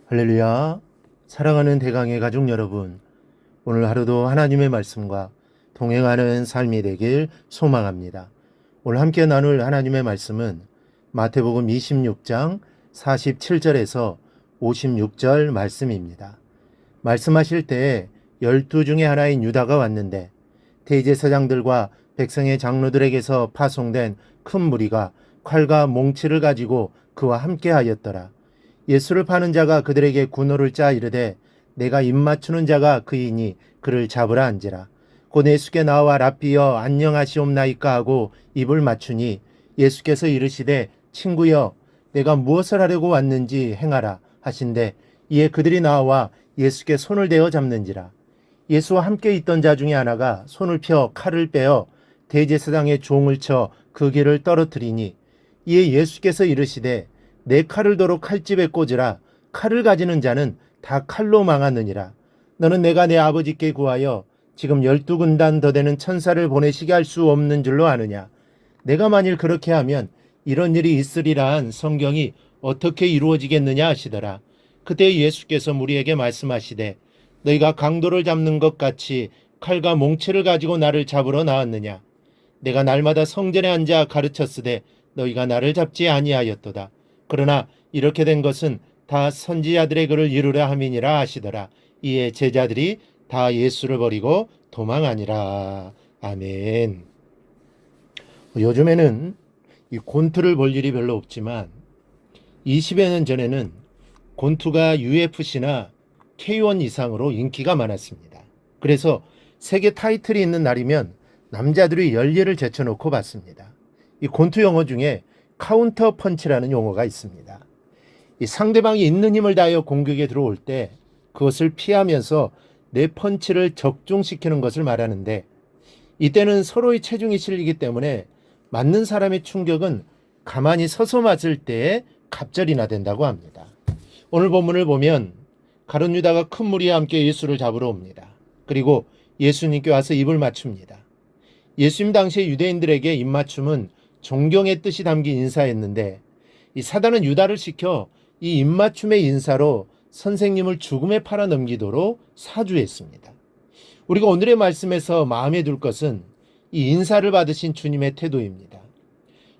할렐루야. 사랑하는 대강의 가족 여러분, 오늘 하루도 하나님의 말씀과 동행하는 삶이 되길 소망합니다. 오늘 함께 나눌 하나님의 말씀은 마태복음 26장 47절에서 56절 말씀입니다. 말씀하실 때에 12 중에 하나인 유다가 왔는데 대제사장들과 백성의 장로들에게서 파송된 큰 무리가 칼과 몽치를 가지고 그와 함께 하였더라. 예수를 파는 자가 그들에게 군호를 짜 이르되 내가 입맞추는 자가 그이니 그를 잡으라 한지라. 곧 예수께 나와 랍비여 안녕하시옵나이까 하고 입을 맞추니 예수께서 이르시되 친구여 내가 무엇을 하려고 왔는지 행하라 하신대 이에 그들이 나와 예수께 손을 대어 잡는지라. 예수와 함께 있던 자 중에 하나가 손을 펴 칼을 빼어 대제사장의 종을 쳐 그 길을 떨어뜨리니 이에 예수께서 이르시되 내 칼을 도로 칼집에 꽂으라. 칼을 가지는 자는 다 칼로 망하느니라. 너는 내가 내 아버지께 구하여 지금 12군단 더 되는 천사를 보내시게 할 수 없는 줄로 아느냐. 내가 만일 그렇게 하면 이런 일이 있으리라 한 성경이 어떻게 이루어지겠느냐 하시더라. 그때 예수께서 무리에게 말씀하시되 너희가 강도를 잡는 것 같이 칼과 몽치를 가지고 나를 잡으러 나왔느냐. 내가 날마다 성전에 앉아 가르쳤으되 너희가 나를 잡지 아니하였도다. 그러나 이렇게 된 것은 다 선지자들의 글을 이루려 함이니라 하시더라. 이에 제자들이 다 예수를 버리고 도망하니라. 아멘. 요즘에는 이 곤투를 볼 일이 별로 없지만 20여 년 전에는 곤투가 UFC나 K1 이상으로 인기가 많았습니다. 그래서 세계 타이틀이 있는 날이면 남자들이 열일을 제쳐놓고 봤습니다. 이 곤투 용어 중에 카운터 펀치라는 용어가 있습니다. 이 상대방이 있는 힘을 다하여 공격에 들어올 때 그것을 피하면서 내 펀치를 적중시키는 것을 말하는데 이때는 서로의 체중이 실리기 때문에 맞는 사람의 충격은 가만히 서서 맞을 때에 갑절이나 된다고 합니다. 오늘 본문을 보면 가룟 유다가 큰 무리와 함께 예수를 잡으러 옵니다. 그리고 예수님께 와서 입을 맞춥니다. 예수님 당시에 유대인들에게 입맞춤은 존경의 뜻이 담긴 인사였는데 이 사단은 유다를 시켜 이 입맞춤의 인사로 선생님을 죽음에 팔아넘기도록 사주했습니다. 우리가 오늘의 말씀에서 마음에 둘 것은 이 인사를 받으신 주님의 태도입니다.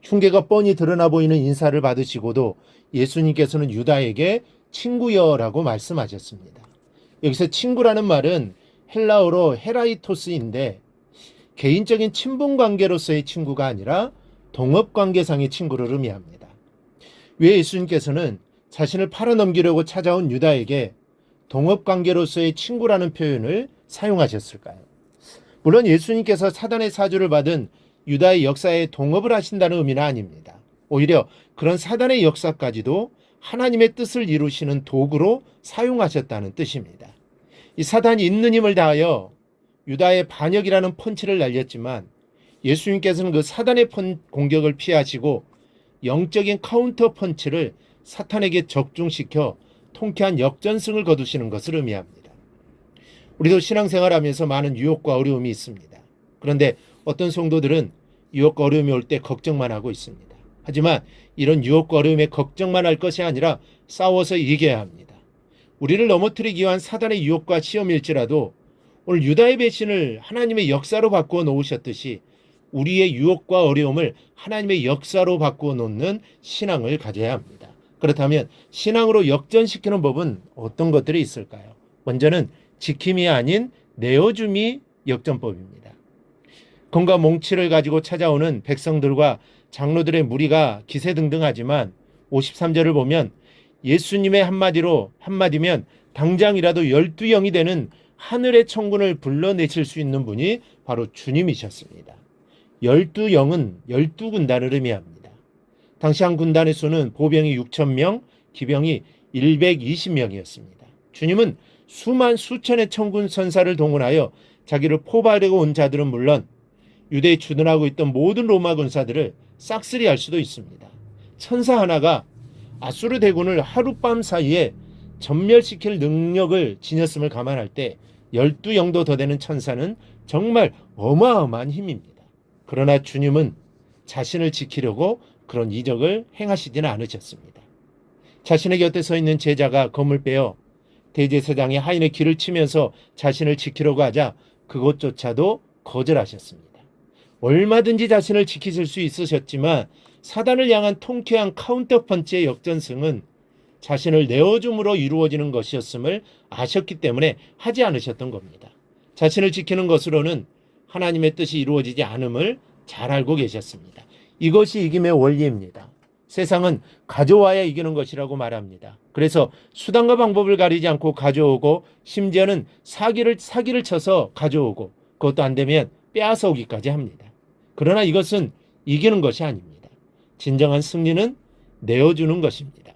흉계가 뻔히 드러나 보이는 인사를 받으시고도 예수님께서는 유다에게 친구여라고 말씀하셨습니다. 여기서 친구라는 말은 헬라어로 헤라이토스인데 개인적인 친분 관계로서의 친구가 아니라 동업 관계상의 친구를 의미합니다. 왜 예수님께서는 자신을 팔아넘기려고 찾아온 유다에게 동업 관계로서의 친구라는 표현을 사용하셨을까요? 물론 예수님께서 사단의 사주를 받은 유다의 역사에 동업을 하신다는 의미는 아닙니다. 오히려 그런 사단의 역사까지도 하나님의 뜻을 이루시는 도구로 사용하셨다는 뜻입니다. 이 사단이 있는 힘을 다하여 유다의 반역이라는 펀치를 날렸지만 예수님께서는 그 사단의 공격을 피하시고 영적인 카운터 펀치를 사탄에게 적중시켜 통쾌한 역전승을 거두시는 것을 의미합니다. 우리도 신앙생활하면서 많은 유혹과 어려움이 있습니다. 그런데 어떤 성도들은 유혹과 어려움이 올 때 걱정만 하고 있습니다. 하지만 이런 유혹과 어려움에 걱정만 할 것이 아니라 싸워서 이겨야 합니다. 우리를 넘어뜨리기 위한 사단의 유혹과 시험일지라도 오늘 유다의 배신을 하나님의 역사로 바꾸어 놓으셨듯이 우리의 유혹과 어려움을 하나님의 역사로 바꾸어 놓는 신앙을 가져야 합니다. 그렇다면 신앙으로 역전시키는 법은 어떤 것들이 있을까요? 먼저는 지킴이 아닌 내어줌이 역전법입니다. 검과 몽치를 가지고 찾아오는 백성들과 장로들의 무리가 기세등등하지만 53절을 보면 예수님의 한마디면 당장이라도 12영이 되는 하늘의 천군을 불러내실 수 있는 분이 바로 주님이셨습니다. 12영은 12군단을 의미합니다. 당시 한 군단의 수는 보병이 6,000명, 기병이 120명이었습니다. 주님은 수천의 천군 천사를 동원하여 자기를 포박하려고 온 자들은 물론 유대에 주둔하고 있던 모든 로마 군사들을 싹쓸이할 수도 있습니다. 천사 하나가 아수르 대군을 하룻밤 사이에 전멸시킬 능력을 지녔음을 감안할 때 12영도 더 되는 천사는 정말 어마어마한 힘입니다. 그러나 주님은 자신을 지키려고 그런 이적을 행하시지는 않으셨습니다. 자신의 곁에 서 있는 제자가 검을 빼어 대제사장의 하인의 길을 치면서 자신을 지키려고 하자 그것조차도 거절하셨습니다. 얼마든지 자신을 지키실 수 있으셨지만 사단을 향한 통쾌한 카운터 펀치의 역전승은 자신을 내어줌으로 이루어지는 것이었음을 아셨기 때문에 하지 않으셨던 겁니다. 자신을 지키는 것으로는 하나님의 뜻이 이루어지지 않음을 잘 알고 계셨습니다. 이것이 이김의 원리입니다. 세상은 가져와야 이기는 것이라고 말합니다. 그래서 수단과 방법을 가리지 않고 가져오고 심지어는 사기를 쳐서 가져오고 그것도 안 되면 빼앗아 오기까지 합니다. 그러나 이것은 이기는 것이 아닙니다. 진정한 승리는 내어주는 것입니다.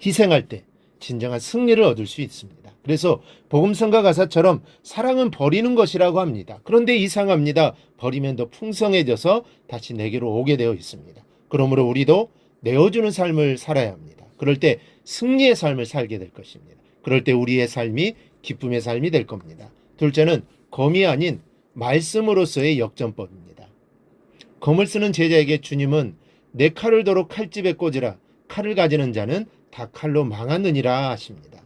희생할 때 진정한 승리를 얻을 수 있습니다. 그래서 복음성가 가사처럼 사랑은 버리는 것이라고 합니다. 그런데 이상합니다. 버리면 더 풍성해져서 다시 내게로 오게 되어 있습니다. 그러므로 우리도 내어주는 삶을 살아야 합니다. 그럴 때 승리의 삶을 살게 될 것입니다. 그럴 때 우리의 삶이 기쁨의 삶이 될 겁니다. 둘째는 검이 아닌 말씀으로서의 역전법입니다. 검을 쓰는 제자에게 주님은 내 칼을 도로 칼집에 꽂으라. 칼을 가지는 자는 다 칼로 망하느니라 하십니다.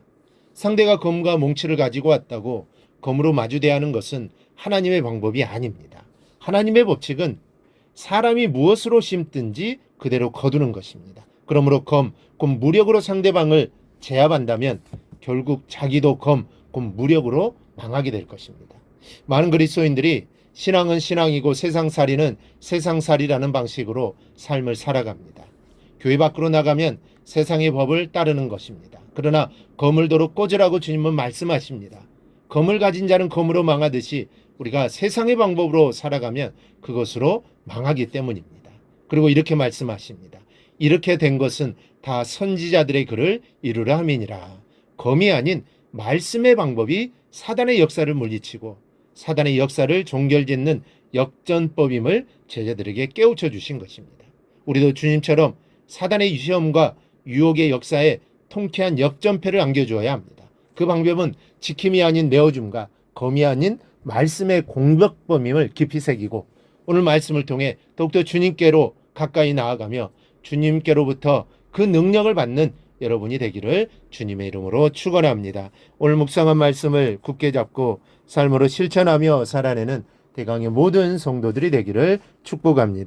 상대가 검과 몽치를 가지고 왔다고 검으로 마주대하는 것은 하나님의 방법이 아닙니다. 하나님의 법칙은 사람이 무엇으로 심든지 그대로 거두는 것입니다. 그러므로 곧 무력으로 상대방을 제압한다면 결국 자기도 곧 무력으로 망하게 될 것입니다. 많은 그리스도인들이 신앙은 신앙이고 세상살이는 세상살이라는 방식으로 삶을 살아갑니다. 교회 밖으로 나가면 세상의 법을 따르는 것입니다. 그러나 검을 도로 꽂으라고 주님은 말씀하십니다. 검을 가진 자는 검으로 망하듯이 우리가 세상의 방법으로 살아가면 그것으로 망하기 때문입니다. 그리고 이렇게 말씀하십니다. 이렇게 된 것은 다 선지자들의 글을 이루려 함이니라. 검이 아닌 말씀의 방법이 사단의 역사를 물리치고 사단의 역사를 종결짓는 역전법임을 제자들에게 깨우쳐 주신 것입니다. 우리도 주님처럼 사단의 시험과 유혹의 역사에 통쾌한 역전패를 안겨주어야 합니다. 그 방법은 지킴이 아닌 내어줌과 검이 아닌 말씀의 공격범임을 깊이 새기고 오늘 말씀을 통해 더욱더 주님께로 가까이 나아가며 주님께로부터 그 능력을 받는 여러분이 되기를 주님의 이름으로 축원합니다. 오늘 묵상한 말씀을 굳게 잡고 삶으로 실천하며 살아내는 대강의 모든 성도들이 되기를 축복합니다.